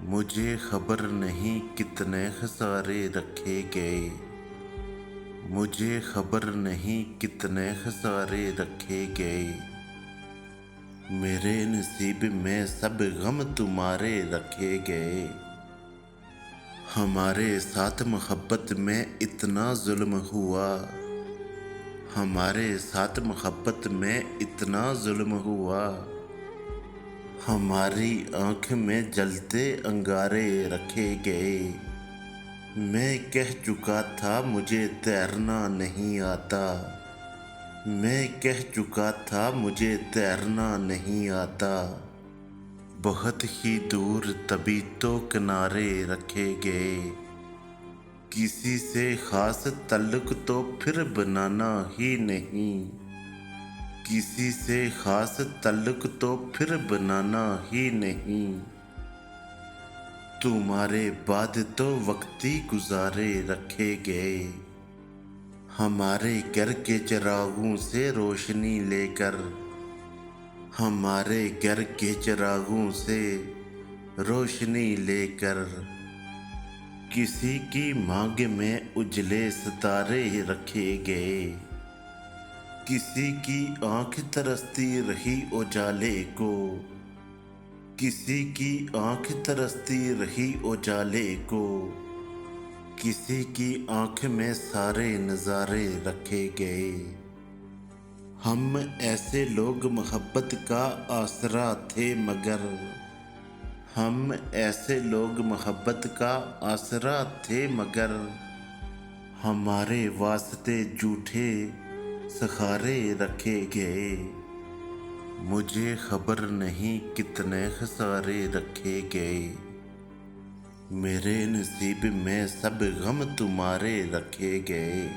मुझे खबर नहीं कितने खसारे रखे गए। मुझे खबर नहीं कितने खसारे रखे गए। मेरे नसीब में सब गम तुम्हारे रखे गए। हमारे साथ मोहब्बत में इतना जुल्म हुआ। हमारे साथ मोहब्बत में इतना जुल्म हुआ। हमारी आँख में जलते अंगारे रखे गए। मैं कह चुका था मुझे तैरना नहीं आता। मैं कह चुका था मुझे तैरना नहीं आता। बहुत ही दूर तभी तो किनारे रखे गए। किसी से खास ताल्लुक तो फिर बनाना ही नहीं। किसी से खास ताल्लुक तो फिर बनाना ही नहीं। तुम्हारे बाद तो वक्ती गुजारे रखे गए। हमारे घर के चिरागों से रोशनी लेकर। हमारे घर के चिरागों से रोशनी लेकर। किसी की मांग में उजले सितारे रखे गए। किसी की आंख तरसती रही उजाले को। किसी की आंख तरसती रही उजाले को। किसी की आंख में सारे नज़ारे रखे गए। हम ऐसे लोग मोहब्बत का आसरा थे मगर। हम ऐसे लोग मोहब्बत का आसरा थे मगर। हमारे वास्ते झूठे सहारे रखे गए। मुझे खबर नहीं कितने खसारे रखे गए। मेरे नसीब में सब गम तुम्हारे रखे गए।